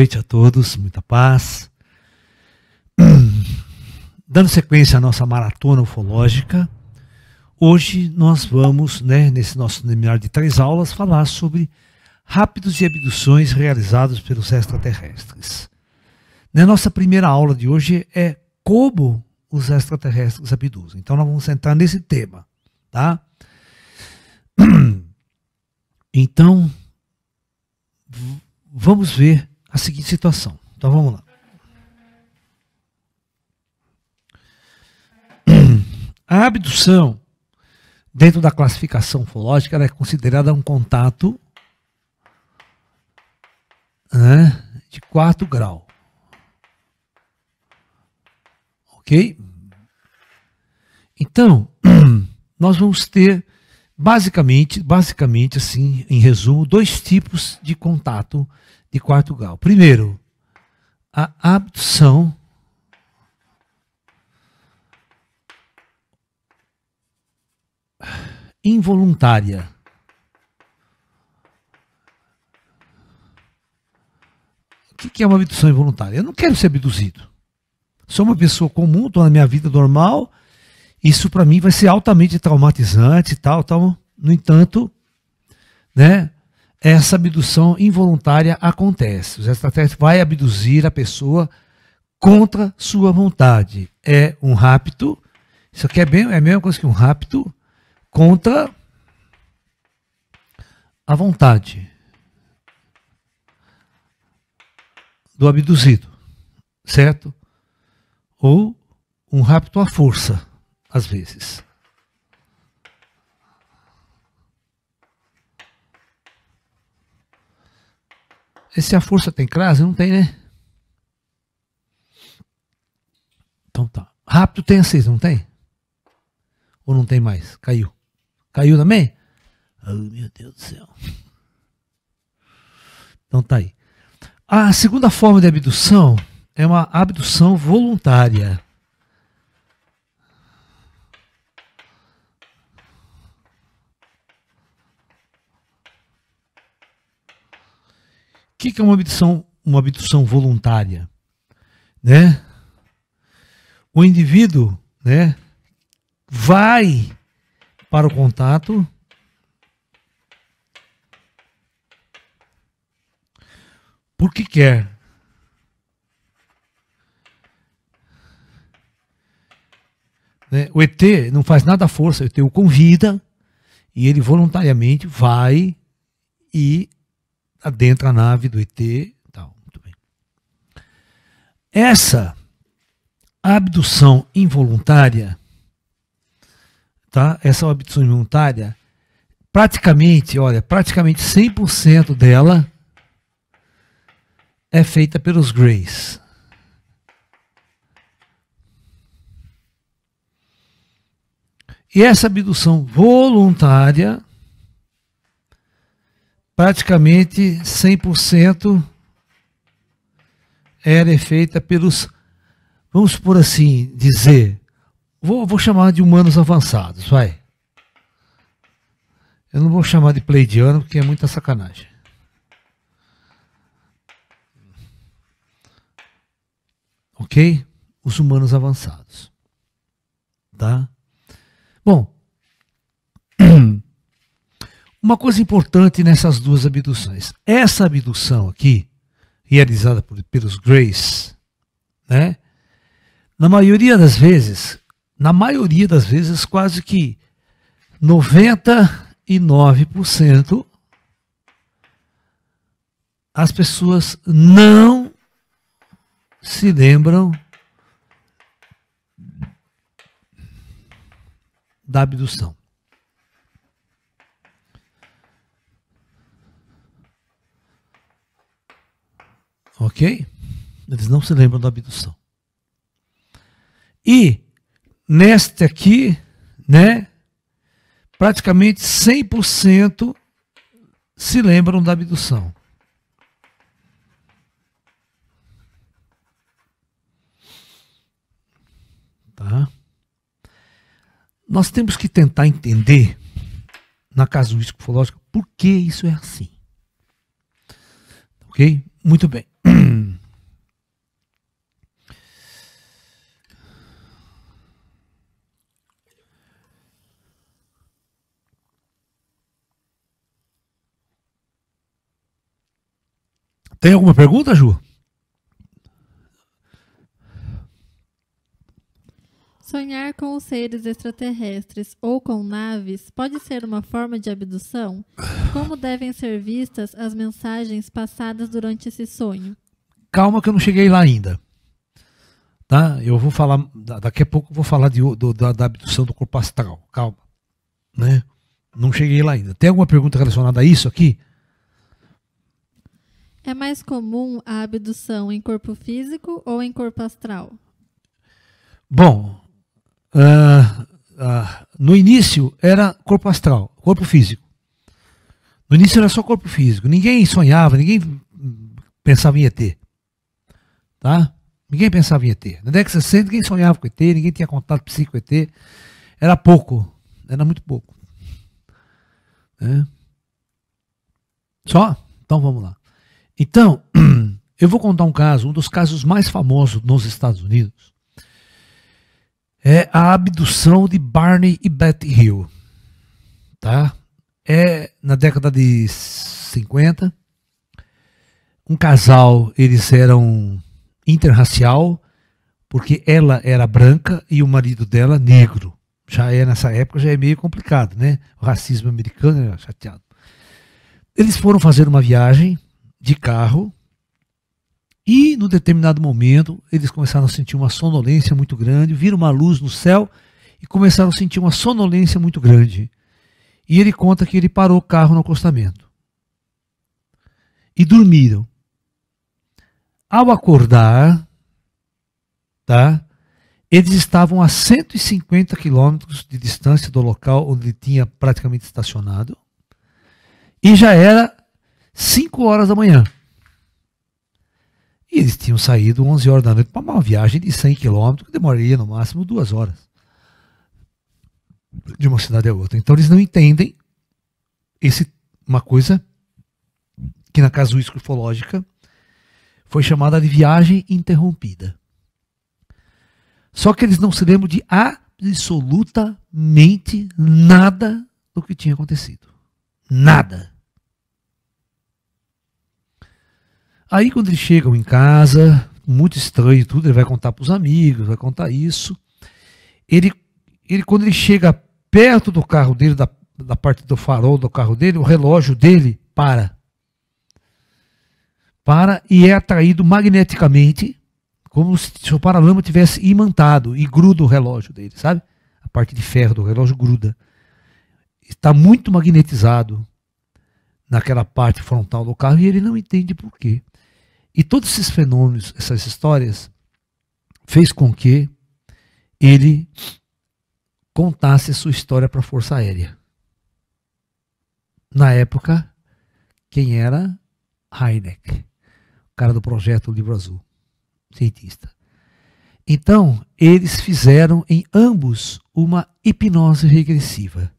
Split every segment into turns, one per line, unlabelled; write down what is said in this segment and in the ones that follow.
noite a todos, muita paz. Dando sequência à nossa maratona ufológica, hoje nós vamos, nesse nosso seminário de 3 aulas, falar sobre raptos de abduções realizados pelos extraterrestres. Na nossa primeira aula de hoje é como os extraterrestres abduzem. Então nós vamos entrar nesse tema, tá? Então, vamos ver a seguinte situação. Então vamos lá. A abdução, dentro da classificação ufológica, ela é considerada um contato de 4º grau. Ok? Então, nós vamos ter, basicamente assim, em resumo, 2 tipos de contato de 4º grau. Primeiro, a abdução involuntária. O que é uma abdução involuntária? Eu não quero ser abduzido. Sou uma pessoa comum, estou na minha vida normal. Isso para mim vai ser altamente traumatizante e tal. No entanto, essa abdução involuntária acontece. Os extraterrestres vão abduzir a pessoa contra sua vontade. É um rapto. Isso aqui é a mesma coisa que um rapto contra a vontade do abduzido, certo? Ou um rapto à força, às vezes. Esse a força tem crase? Não tem, né? Então tá. Rapto tem a 6, não tem? Ou não tem mais? Caiu. Caiu também? Oh, meu Deus do céu. Então tá aí. A segunda forma de abdução é uma abdução voluntária. O que é uma abdução voluntária? O indivíduo, vai para o contato porque quer. O ET não faz nada à força, o ET o convida e ele voluntariamente vai e adentra a nave do ET. Muito bem. Essa abdução involuntária, essa abdução involuntária, praticamente 100% dela é feita pelos Greys. E essa abdução voluntária, praticamente 100% ela é feita pelos, vamos por assim dizer, vou chamar de humanos avançados, vai. Eu não vou chamar de pleidiano porque é muita sacanagem. Ok? Os humanos avançados. Tá? Bom, uma coisa importante nessas 2 abduções. Essa abdução aqui, realizada pelos Greys, na maioria das vezes, quase que 99%, as pessoas não se lembram da abdução. Ok? Eles não se lembram da abdução. E neste aqui, praticamente 100% se lembram da abdução. Tá? Nós temos que tentar entender, na casuística ufológica, por que isso é assim. Ok? Muito bem. Tem alguma pergunta, Ju?
Sonhar com os seres extraterrestres ou com naves pode ser uma forma de abdução? Como devem ser vistas as mensagens passadas durante esse sonho?
Calma que eu não cheguei lá ainda. Tá? Eu vou falar, daqui a pouco eu vou falar da abdução do corpo astral. Calma. Né? Não cheguei lá ainda. Tem alguma pergunta relacionada a isso aqui?
É mais comum a abdução em corpo físico ou em corpo astral?
Bom, no início era corpo astral, corpo físico. No início era só corpo físico. Ninguém sonhava, ninguém pensava em ET. Tá? Ninguém pensava em ET. Na década de 60 ninguém sonhava com ET, ninguém tinha contato psíquico com ET. Era pouco, era muito pouco. Só? Então vamos lá. Então, eu vou contar um caso, um dos casos mais famosos nos Estados Unidos. É a abdução de Barney e Betty Hill. Tá? É na década de 50. Um casal, eles eram interracial, porque ela era branca e o marido dela negro. Já é nessa época, já é meio complicado, né? O racismo americano era chateado. Eles foram fazer uma viagem de carro e, no determinado momento, eles começaram a sentir uma sonolência muito grande, viram uma luz no céu e começaram a sentir uma sonolência muito grande. E ele conta que ele parou o carro no acostamento. E dormiram. Ao acordar, tá, eles estavam a 150 quilômetros de distância do local onde ele tinha praticamente estacionado. E já era 5 horas da manhã. E eles tinham saído 11 horas da noite para uma viagem de 100 quilômetros, que demoraria no máximo 2 horas. De uma cidade a outra. Então eles não entendem uma coisa que na casuística ufológica foi chamada de viagem interrompida. Só que eles não se lembram de absolutamente nada do que tinha acontecido. Nada. Aí quando eles chegam em casa, muito estranho tudo, ele vai contar para os amigos, vai contar isso. Ele quando ele chega perto do carro dele, da parte do farol do carro dele, o relógio dele para e é atraído magneticamente, como se o paralama tivesse imantado, e gruda o relógio dele, sabe? A parte de ferro do relógio gruda. Está muito magnetizado naquela parte frontal do carro e ele não entende por quê. E todos esses fenômenos, essas histórias, fez com que ele contasse a sua história para a Força Aérea. Na época, quem era? Hynek, o cara do projeto Livro Azul, cientista. Então, eles fizeram em ambos uma hipnose regressiva.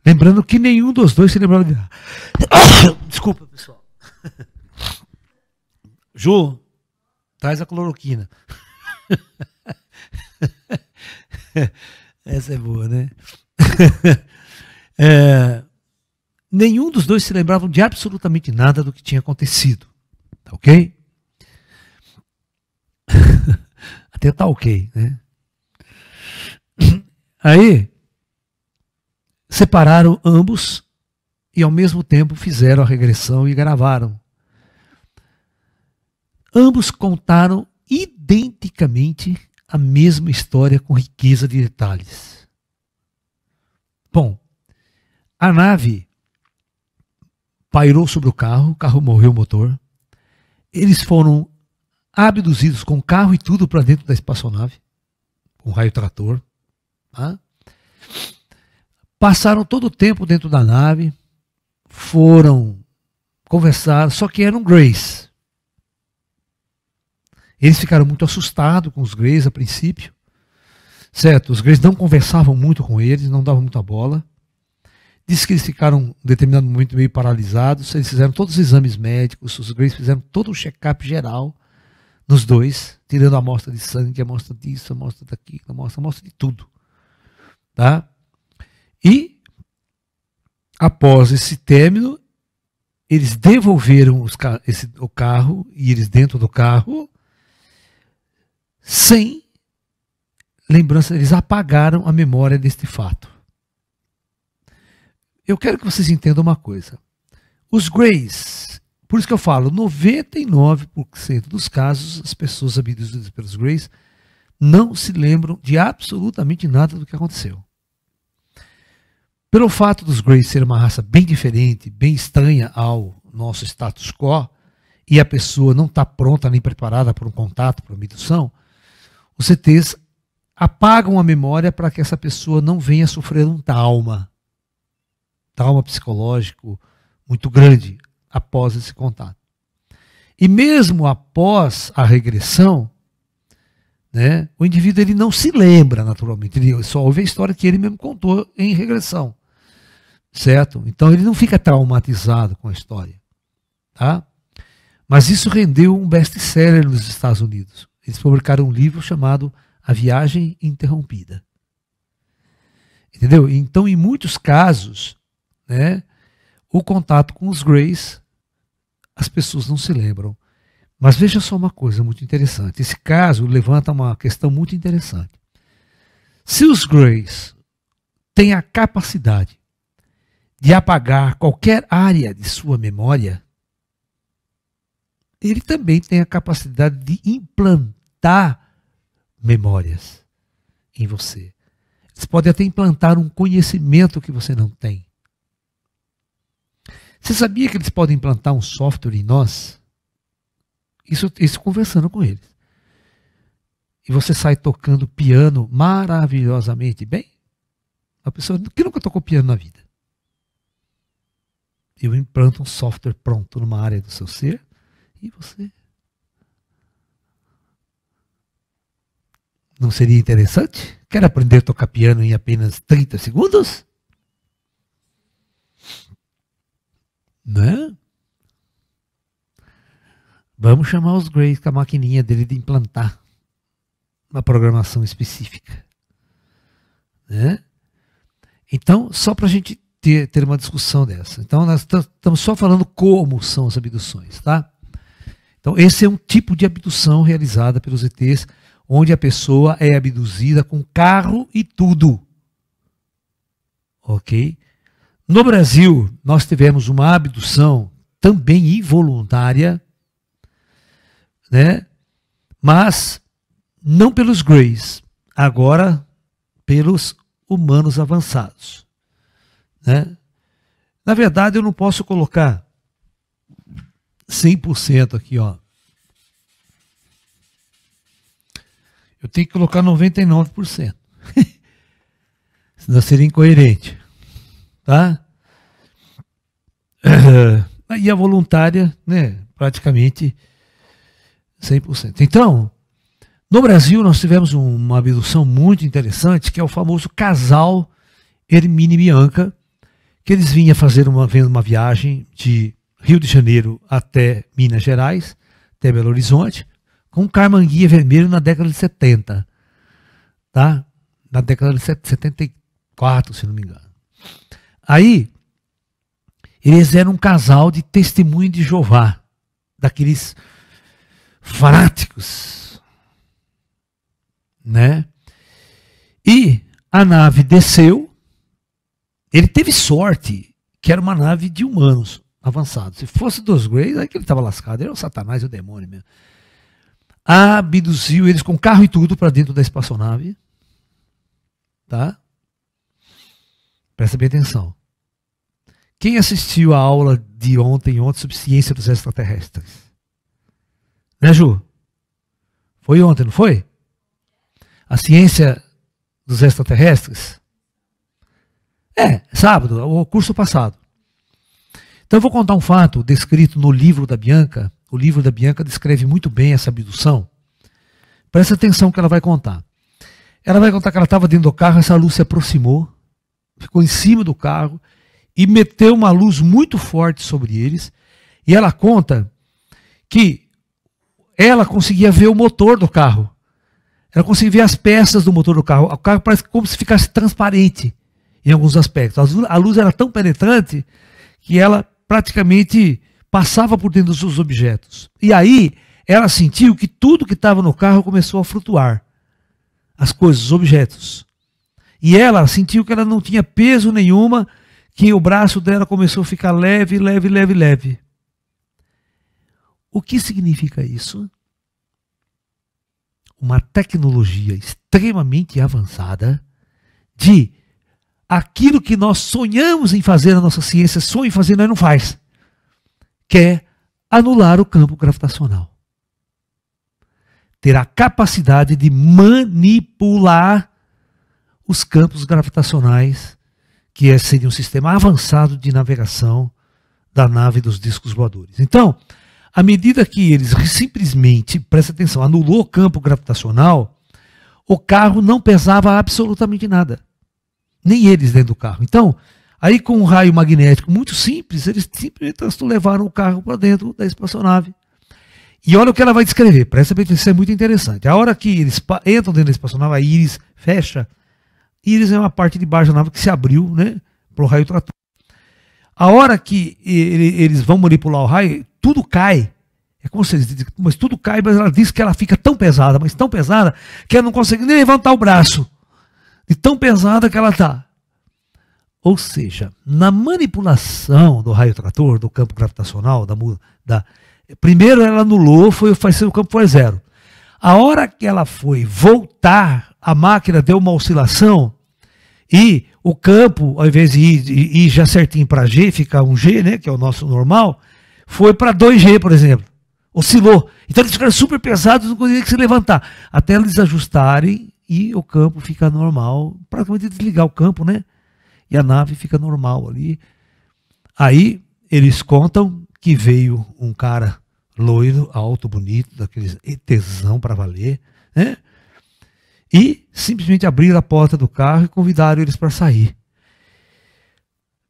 Lembrando que nenhum dos dois se lembrava de... Desculpa, pessoal. Ju, traz a cloroquina. Essa é boa, né? Nenhum dos dois se lembravam de absolutamente nada do que tinha acontecido. Tá ok? Até tá ok, né? Aí, separaram ambos e ao mesmo tempo fizeram a regressão e gravaram. Ambos contaram identicamente a mesma história com riqueza de detalhes. Bom, a nave pairou sobre o carro morreu o motor. Eles foram abduzidos com carro e tudo para dentro da espaçonave, com raio trator. Tá? Passaram todo o tempo dentro da nave, foram conversar, só que eram Greys. Eles ficaram muito assustados com os Greys a princípio. Certo, os Greys não conversavam muito com eles, não davam muita bola. Diz que eles ficaram em um determinado momento meio paralisados. Eles fizeram todos os exames médicos. Os Grays fizeram todo o check-up geral nos dois, tirando a amostra de sangue, a amostra disso, a amostra daquilo, a amostra de tudo. Tá? E, após esse término, eles devolveram o carro, e eles dentro do carro, sem lembrança, eles apagaram a memória deste fato. Eu quero que vocês entendam uma coisa. Os Grays, por isso que eu falo, 99% dos casos, as pessoas abduzidas pelos Grays não se lembram de absolutamente nada do que aconteceu. Pelo fato dos Grays serem uma raça bem diferente, bem estranha ao nosso status quo, e a pessoa não está pronta nem preparada para um contato, para uma abdução, os CTs apagam a memória para que essa pessoa não venha sofrer um trauma psicológico muito grande após esse contato. E mesmo após a regressão, né, o indivíduo ele não se lembra naturalmente, ele só ouve a história que ele mesmo contou em regressão, certo? Então ele não fica traumatizado com a história, tá? Mas isso rendeu um best-seller nos Estados Unidos. Eles publicaram um livro chamado A Viagem Interrompida. Entendeu? Então, em muitos casos, né, o contato com os Grays, as pessoas não se lembram. Mas veja só uma coisa muito interessante. Esse caso levanta uma questão muito interessante. Se os Grays têm a capacidade de apagar qualquer área de sua memória, ele também tem a capacidade de implantar memórias em você. Eles podem até implantar um conhecimento que você não tem. Você sabia que eles podem implantar um software em nós? Isso conversando com eles. E você sai tocando piano maravilhosamente bem? A pessoa que nunca tocou piano na vida. Eu implanto um software pronto numa área do seu ser e você. Não seria interessante? Quer aprender a tocar piano em apenas 30 segundos? Né? Vamos chamar os Grays com a maquininha dele de implantar uma programação específica. Né? Então, só para a gente ter uma discussão dessa. Então, nós estamos só falando como são as abduções. Tá? Então, esse é um tipo de abdução realizada pelos ETs, onde a pessoa é abduzida com carro e tudo. Ok? No Brasil, nós tivemos uma abdução também involuntária, né? Mas não pelos Grays, agora pelos humanos avançados. Né? Na verdade, eu não posso colocar 100% aqui, ó. Eu tenho que colocar 99%. Senão seria incoerente. Tá? E a voluntária, né, praticamente 100%. Então, no Brasil nós tivemos uma abdução muito interessante, que é o famoso casal Hermine e Bianca, que eles vinham fazer uma viagem de Rio de Janeiro até Minas Gerais, até Belo Horizonte, com um carmanguia vermelho na década de 70. Tá? Na década de 74, se não me engano. Aí, eles eram um casal de testemunho de Jeová, daqueles fanáticos, né? E a nave desceu, ele teve sorte, que era uma nave de humanos avançados. Se fosse dos Grays, aí que ele estava lascado, era o Satanás e o demônio mesmo. Abduziu eles com carro e tudo para dentro da espaçonave, tá? Presta bem atenção. Quem assistiu a aula de ontem sobre ciência dos extraterrestres? Né, Ju? Foi ontem, não foi? A ciência dos extraterrestres? Sábado, o curso passado. Então eu vou contar um fato descrito no livro da Bianca. O livro da Bianca descreve muito bem essa abdução. Presta atenção no que ela vai contar. Ela vai contar que ela estava dentro do carro, essa luz se aproximou, ficou em cima do carro e meteu uma luz muito forte sobre eles. E ela conta que ela conseguia ver o motor do carro. Ela conseguia ver as peças do motor do carro. O carro parece como se ficasse transparente em alguns aspectos. A luz era tão penetrante que ela praticamente passava por dentro dos objetos. E aí ela sentiu que tudo que estava no carro começou a flutuar. As coisas, os objetos. E ela sentiu que ela não tinha peso nenhuma, que o braço dela começou a ficar leve, leve, leve, leve. O que significa isso? Uma tecnologia extremamente avançada de aquilo que nós sonhamos em fazer, a nossa ciência sonha em fazer, nós não faz. Que é anular o campo gravitacional. Ter a capacidade de manipular os campos gravitacionais, que seria um sistema avançado de navegação da nave dos discos voadores. Então, à medida que eles simplesmente, presta atenção, anulou o campo gravitacional, o carro não pesava absolutamente nada. Nem eles dentro do carro. Então, aí com um raio magnético muito simples, eles simplesmente levaram o carro para dentro da espaçonave. E olha o que ela vai descrever, presta atenção, isso é muito interessante. A hora que eles entram dentro da espaçonave, a íris fecha. Íris é uma parte de baixo da nave que se abriu, né, para o raio trator. A hora que eles vão manipular o raio, tudo cai. É como se eles dizem, mas tudo cai, mas ela diz que ela fica tão pesada, mas tão pesada, que ela não consegue nem levantar o braço. De tão pesada que ela está. Ou seja, na manipulação do raio trator, do campo gravitacional, primeiro ela anulou, o campo foi zero. A hora que ela foi voltar, a máquina deu uma oscilação e o campo, ao invés de ir já certinho para G, ficar um G, né, que é o nosso normal, foi para 2G, por exemplo. Oscilou. Então eles ficaram super pesados, não conseguiam se levantar. Até eles ajustarem e o campo fica normal. Praticamente desligar o campo, né? E a nave fica normal ali. Aí eles contam que veio um cara loiro, alto, bonito, daqueles tesão para valer, né? E simplesmente abriram a porta do carro e convidaram eles para sair.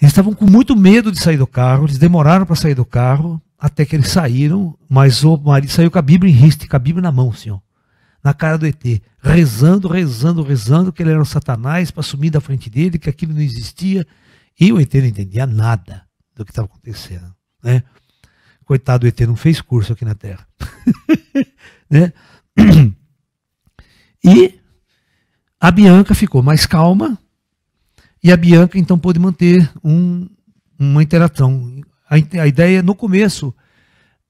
Eles estavam com muito medo de sair do carro, eles demoraram para sair do carro, até que eles saíram, mas o marido saiu com a Bíblia em riste, com a Bíblia na mão, senhor, na cara do ET, rezando, rezando, rezando, que ele era o Satanás para sumir da frente dele, que aquilo não existia, e o ET não entendia nada do que estava acontecendo, né? Coitado do ET, não fez curso aqui na Terra. Né? E a Bianca ficou mais calma, e a Bianca então pôde manter uma interação. A ideia, no começo,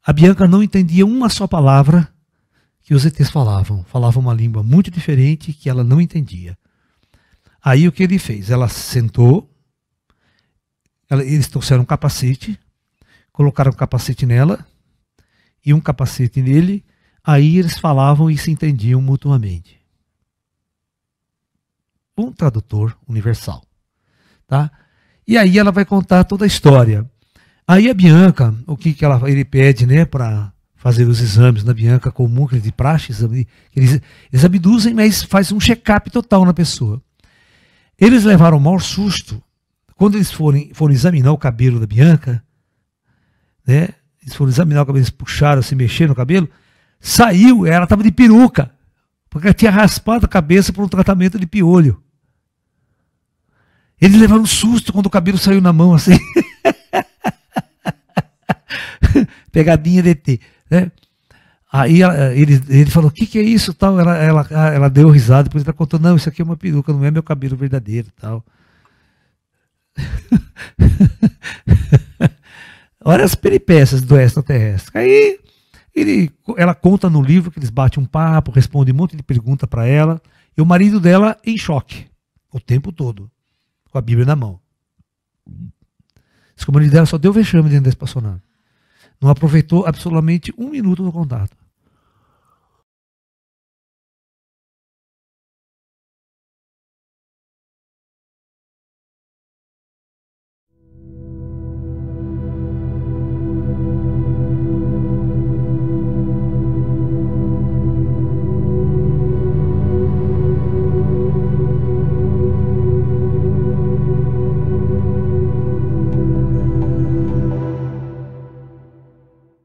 a Bianca não entendia uma só palavra que os ETs falavam. Falavam uma língua muito diferente que ela não entendia. Aí o que ele fez? Ela sentou, eles trouxeram um capacete, colocaram um capacete nela e um capacete nele, aí eles falavam e se entendiam mutuamente. Um tradutor universal. Tá? E aí ela vai contar toda a história. Aí a Bianca, o que ele pede, né, para fazer os exames na Bianca comum, de praxe, eles abduzem, mas faz um check-up total na pessoa. Eles levaram um maior susto quando eles foram examinar o cabelo da Bianca, né? Eles foram examinar o cabelo, eles puxaram, se mexeram no cabelo, saiu, ela estava de peruca, porque ela tinha raspado a cabeça por um tratamento de piolho. Eles levaram um susto quando o cabelo saiu na mão, assim. Pegadinha de ET, né? Aí ele falou, o que é isso? Tal. Ela deu risada, depois ela contou, não, isso aqui é uma peruca, não é meu cabelo verdadeiro. Tal. Olha as peripécias do extraterrestre. Aí ela conta no livro que eles batem um papo, respondem um monte de pergunta para ela, e o marido dela em choque, o tempo todo, com a Bíblia na mão. Diz que o marido dela só deu vexame dentro da espaçonave. Não aproveitou absolutamente um minuto do contato.